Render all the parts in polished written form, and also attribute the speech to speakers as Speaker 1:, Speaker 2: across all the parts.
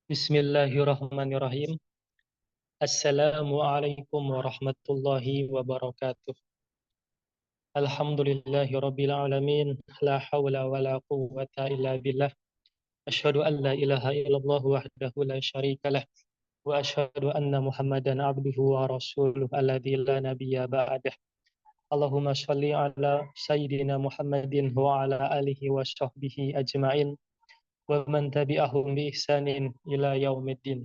Speaker 1: Bismillahirrahmanirrahim. Assalamualaikum warahmatullahi wabarakatuh. Alhamdulillahi rabbil alamin. La hawla wa la quwwata illa billah. Asyhadu an la ilaha illallah wahdahu la syarikalah. Wa asyhadu anna Muhammadan abduhu wa rasuluh alladzi la nabiyya ba'dah. Allahumma shalli ala sayyidina Muhammadin wa ala alihi wa sahbihi ajmain. Wa man tabi'ahum bi ihsanin ila yaumiddin.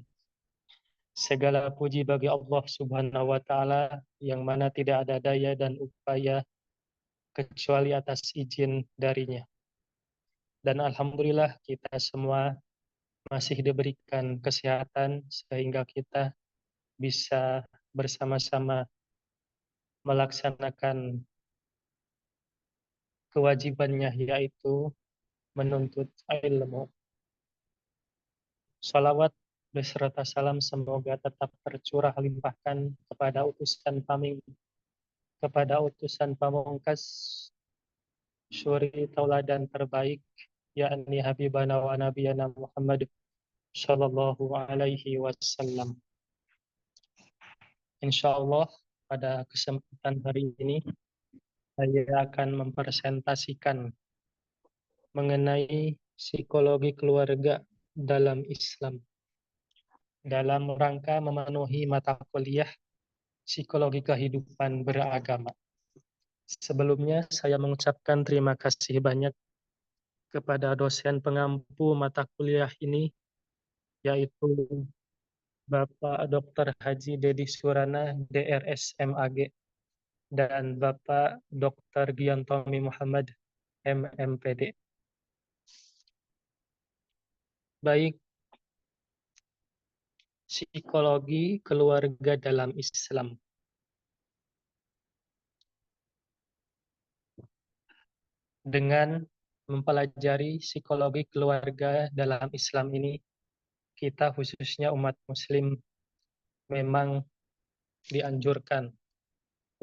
Speaker 1: Segala puji bagi Allah Subhanahu wa Ta'ala, yang mana tidak ada daya dan upaya kecuali atas izin darinya. Dan Alhamdulillah kita semua masih diberikan kesehatan sehingga kita bisa bersama-sama melaksanakan kewajibannya, yaitu menuntut ilmu. Salawat beserta salam semoga tetap tercurah limpahkan kepada utusan pamungkas, suri tauladan terbaik, yakni Habibana wa Nabiyana Muhammad Sallallahu Alaihi Wasallam. Insya Allah pada kesempatan hari ini saya akan mempresentasikan mengenai psikologi keluarga dalam Islam dalam rangka memenuhi mata kuliah psikologi kehidupan beragama. Sebelumnya saya mengucapkan terima kasih banyak kepada dosen pengampu mata kuliah ini, yaitu Bapak Dr. Haji Dedi Surana, DRS MAG, dan Bapak Dr. Giantomi Muhammad, MMPD. Baik, psikologi keluarga dalam Islam. Dengan mempelajari psikologi keluarga dalam Islam ini, kita khususnya umat Muslim memang dianjurkan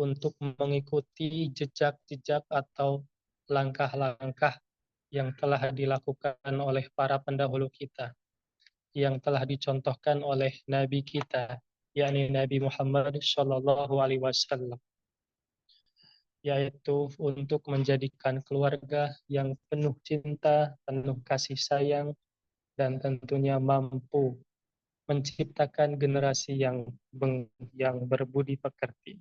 Speaker 1: untuk mengikuti jejak-jejak atau langkah-langkah yang telah dilakukan oleh para pendahulu kita, yang telah dicontohkan oleh Nabi kita, yakni Nabi Muhammad Shallallahu Alaihi Wasallam, yaitu untuk menjadikan keluarga yang penuh cinta, penuh kasih sayang, dan tentunya mampu menciptakan generasi yang berbudi pekerti.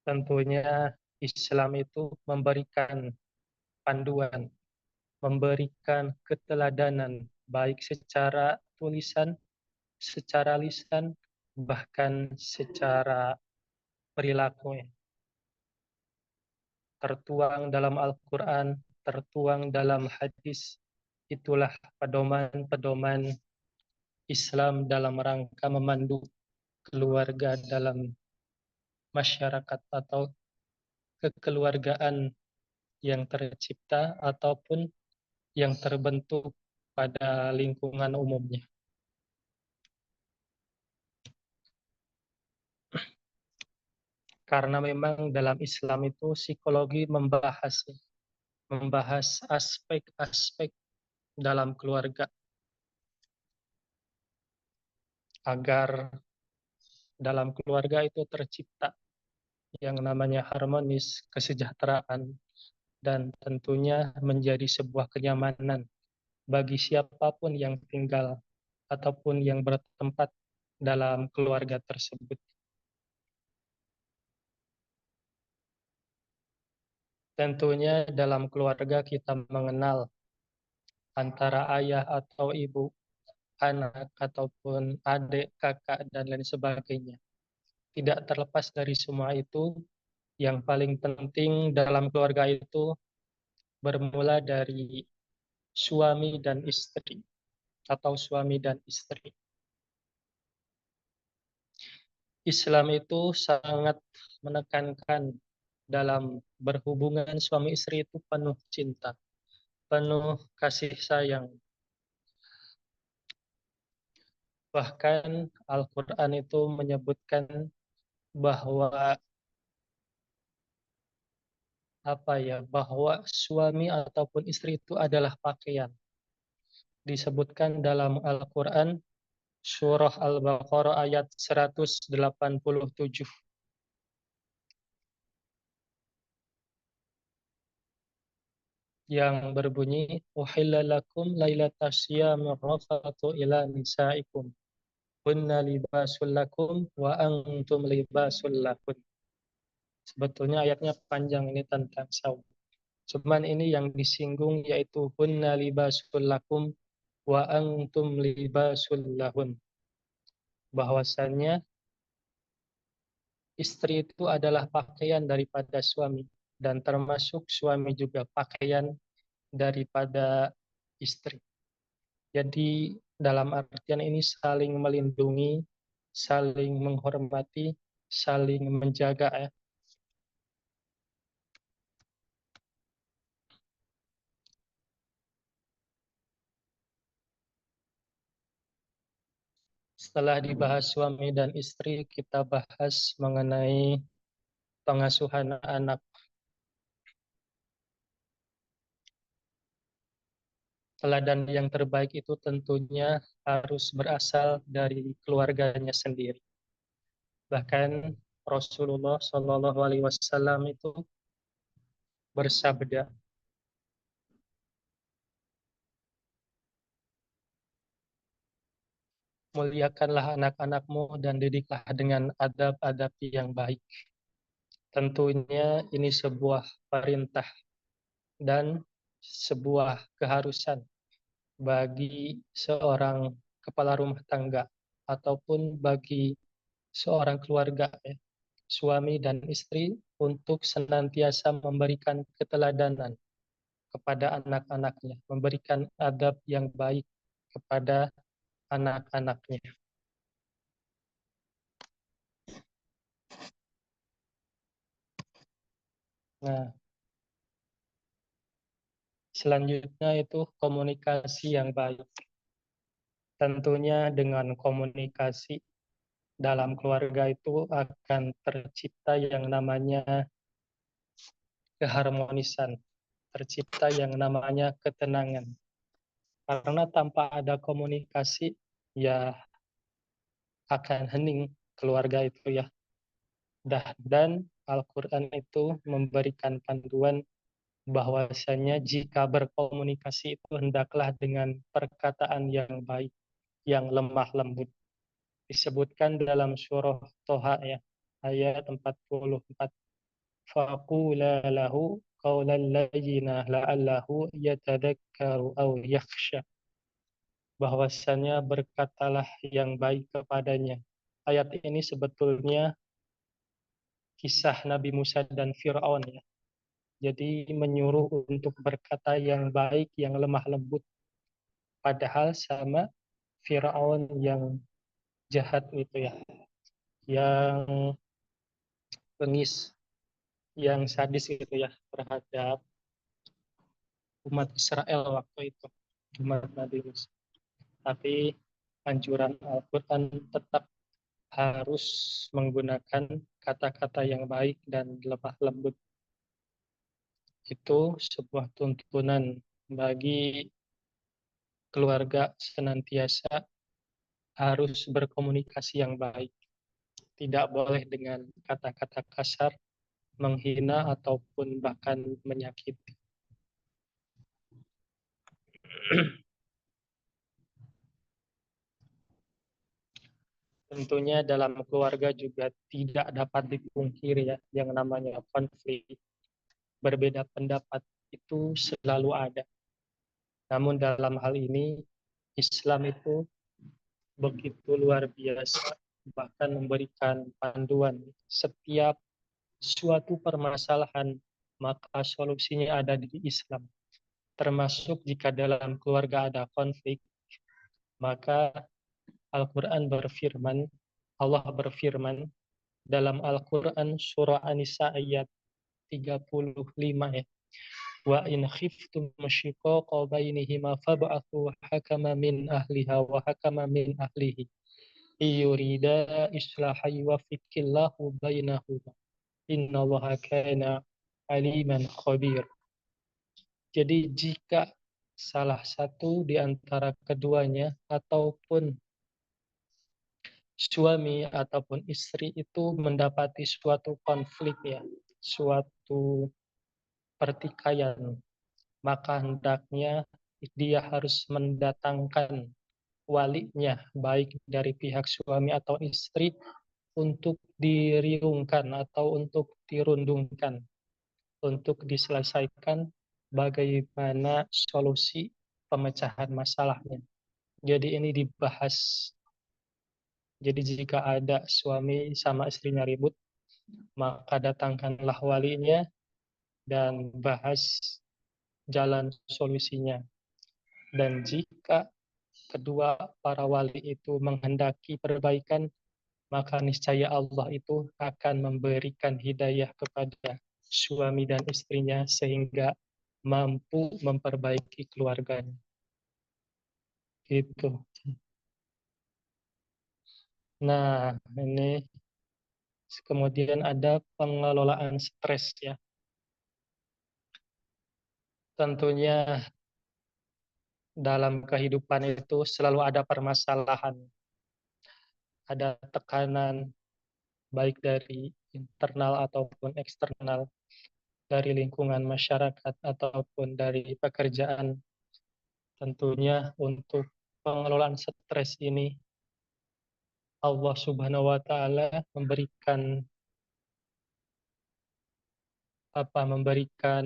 Speaker 1: Tentunya Islam itu memberikan panduan, memberikan keteladanan, baik secara tulisan, secara lisan, bahkan secara perilaku. Tertuang dalam Al-Quran, tertuang dalam hadis, itulah pedoman-pedoman Islam dalam rangka memandu keluarga dalam masyarakat atau kekeluargaan yang tercipta ataupun yang terbentuk pada lingkungan umumnya. Karena memang dalam Islam itu psikologi membahas aspek-aspek dalam keluarga agar dalam keluarga itu tercipta yang namanya harmonis, kesejahteraan, dan tentunya menjadi sebuah kenyamanan bagi siapapun yang tinggal ataupun yang bertempat dalam keluarga tersebut. Tentunya dalam keluarga kita mengenal antara ayah atau ibu, anak ataupun adik, kakak, dan lain sebagainya. Tidak terlepas dari semua itu, yang paling penting dalam keluarga itu bermula dari suami dan istri atau suami dan istri. Islam itu sangat menekankan dalam berhubungan suami istri itu penuh cinta, penuh kasih sayang. Bahkan Al-Quran itu menyebutkan bahwa bahwa suami ataupun istri itu adalah pakaian. Disebutkan dalam Al-Quran surah Al-Baqarah ayat 187 yang berbunyi uhilla lakum lailatas syiyamir rafatu ila nisaikum hunna libasul lakum wa antum libasul lakum. Sebetulnya ayatnya panjang ini tentang saum. Cuman ini yang disinggung yaitu hunna libasul lakum wa antum libasul lahun. Bahwasannya istri itu adalah pakaian daripada suami dan termasuk suami juga pakaian daripada istri. Jadi dalam artian ini saling melindungi, saling menghormati, saling menjaga ya. Setelah dibahas suami dan istri, kita bahas mengenai pengasuhan anak. Teladan yang terbaik itu tentunya harus berasal dari keluarganya sendiri. Bahkan Rasulullah Shallallahu Alaihi Wasallam itu bersabda, muliakanlah anak-anakmu dan didiklah dengan adab-adab yang baik. Tentunya ini sebuah perintah dan sebuah keharusan bagi seorang kepala rumah tangga ataupun bagi seorang keluarga, ya, suami dan istri untuk senantiasa memberikan keteladanan kepada anak-anaknya, memberikan adab yang baik kepada anak-anaknya. Nah, selanjutnya itu komunikasi yang baik. Tentunya dengan komunikasi dalam keluarga itu akan tercipta yang namanya keharmonisan, tercipta yang namanya ketenangan. Karena tanpa ada komunikasi, ya akan hening keluarga itu ya. Dan Al-Quran itu memberikan panduan bahwasanya jika berkomunikasi itu hendaklah dengan perkataan yang baik, yang lemah lembut. Disebutkan dalam surah Toha ya, ayat 44. Faqula lahu qawlan layyina la'allahu yatadakkaru aw yakhsha. Bahwasanya berkatalah yang baik kepadanya. Ayat ini sebetulnya kisah Nabi Musa dan Fir'aun ya. Jadi menyuruh untuk berkata yang baik, yang lemah lembut. Padahal sama Fir'aun yang jahat itu ya. Yang bengis, yang sadis gitu ya terhadap umat Israel waktu itu. Umat Nabi Musa. Tapi anjuran Al-Quran tetap harus menggunakan kata-kata yang baik dan lemah lembut. Itu sebuah tuntunan bagi keluarga senantiasa harus berkomunikasi yang baik. Tidak boleh dengan kata-kata kasar, menghina, ataupun bahkan menyakiti. Tentunya dalam keluarga juga tidak dapat dipungkiri ya, yang namanya konflik. Berbeda pendapat itu selalu ada. Namun dalam hal ini, Islam itu begitu luar biasa, bahkan memberikan panduan setiap suatu permasalahan, maka solusinya ada di Islam. Termasuk jika dalam keluarga ada konflik, maka Al-Quran berfirman, Allah berfirman dalam Al-Quran surah An-Nisa ayat 35 ya. Wa in khiftum masyiqaqa bainihima fab'athu hakama min ahliha wa hakama min ahlihi yurida islahan yuwaffiqillahu bainahuma innallaha kana aliman khabir. Jadi jika salah satu di antara keduanya ataupun suami ataupun istri itu mendapati suatu konflik ya, suatu pertikaian, maka hendaknya dia harus mendatangkan walinya, baik dari pihak suami atau istri, untuk diriungkan atau untuk dirundungkan, untuk diselesaikan bagaimana solusi pemecahan masalahnya. Jadi ini dibahas. Jadi jika ada suami sama istrinya ribut, maka datangkanlah walinya dan bahas jalan solusinya. Dan jika kedua para wali itu menghendaki perbaikan, maka niscaya Allah itu akan memberikan hidayah kepada suami dan istrinya sehingga mampu memperbaiki keluarganya. Gitu. Nah, ini kemudian ada pengelolaan stres ya. Tentunya dalam kehidupan itu selalu ada permasalahan, ada tekanan baik dari internal ataupun eksternal, dari lingkungan masyarakat ataupun dari pekerjaan. Tentunya untuk pengelolaan stres ini Allah Subhanahu wa taala memberikan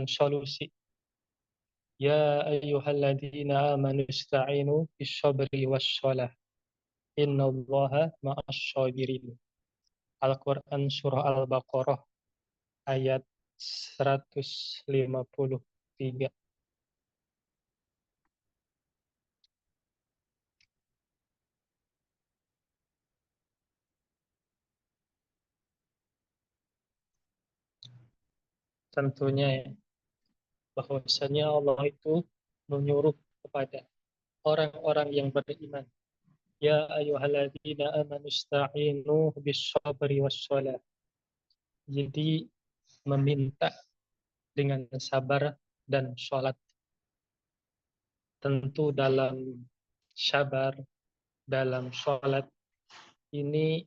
Speaker 1: solusi. Ya ayyuhalladzina amanu ista'inu bis-sabri was-shalah. Innallaha ma'as sabirin. Al-Quran Surah Al-Baqarah ayat 153. Tentunya ya, bahwasanya Allah itu menyuruh kepada orang-orang yang beriman. Ya ayyuhalladzina amanu ista'inu bis-sabri was-shalah. Jadi meminta dengan sabar dan sholat. Tentu dalam sabar, dalam sholat ini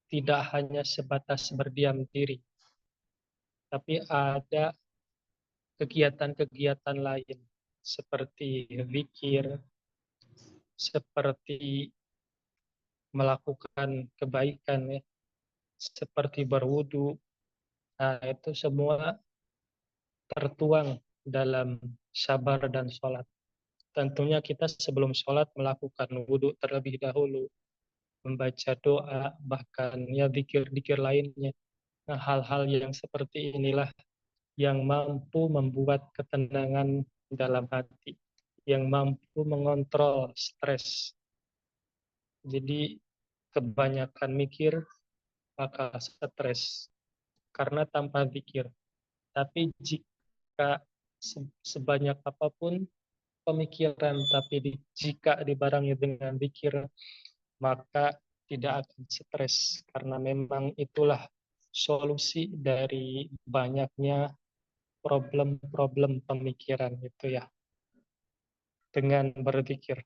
Speaker 1: tidak hanya sebatas berdiam diri, tapi ada kegiatan-kegiatan lain seperti zikir, seperti melakukan kebaikan ya, seperti berwudu. Nah, itu semua tertuang dalam sabar dan sholat. Tentunya kita sebelum sholat melakukan wudhu terlebih dahulu, membaca doa, bahkan ya zikir-zikir lainnya. Nah, hal-hal yang seperti inilah yang mampu membuat ketenangan dalam hati, yang mampu mengontrol stres. Jadi kebanyakan mikir maka stres karena tanpa zikir. Tapi jika sebanyak apapun pemikiran, tapi jika dibarengi dengan zikir, maka tidak akan stres karena memang itulah solusi dari banyaknya problem-problem pemikiran itu ya, dengan berzikir.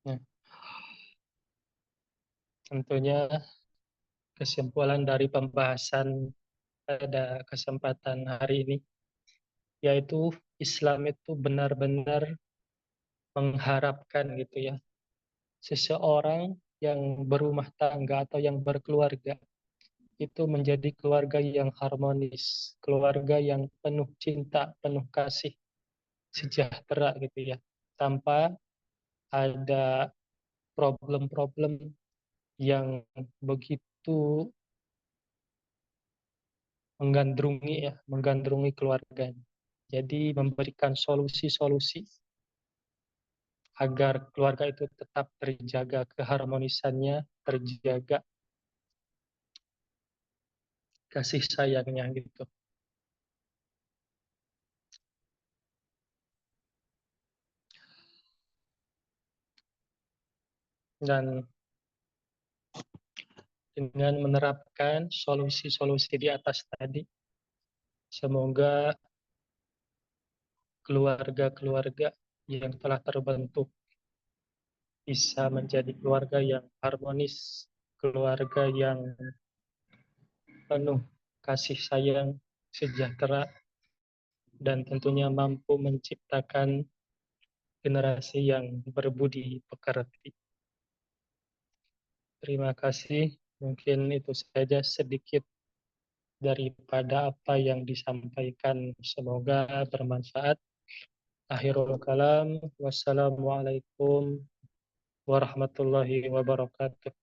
Speaker 1: Nah, tentunya kesimpulan dari pembahasan pada kesempatan hari ini yaitu Islam itu benar-benar mengharapkan gitu ya, seseorang yang berumah tangga atau yang berkeluarga itu menjadi keluarga yang harmonis, keluarga yang penuh cinta, penuh kasih, sejahtera gitu ya, tanpa ada problem-problem yang begitu menggandrungi keluarganya. Jadi memberikan solusi-solusi agar keluarga itu tetap terjaga keharmonisannya, terjaga kasih sayangnya gitu. Dan dengan menerapkan solusi-solusi di atas tadi. Semoga keluarga-keluarga yang telah terbentuk bisa menjadi keluarga yang harmonis, keluarga yang penuh kasih sayang, sejahtera, dan tentunya mampu menciptakan generasi yang berbudi pekerti. Terima kasih. Mungkin itu saja sedikit daripada apa yang disampaikan. Semoga bermanfaat. Akhirul kalam. Wassalamualaikum warahmatullahi wabarakatuh.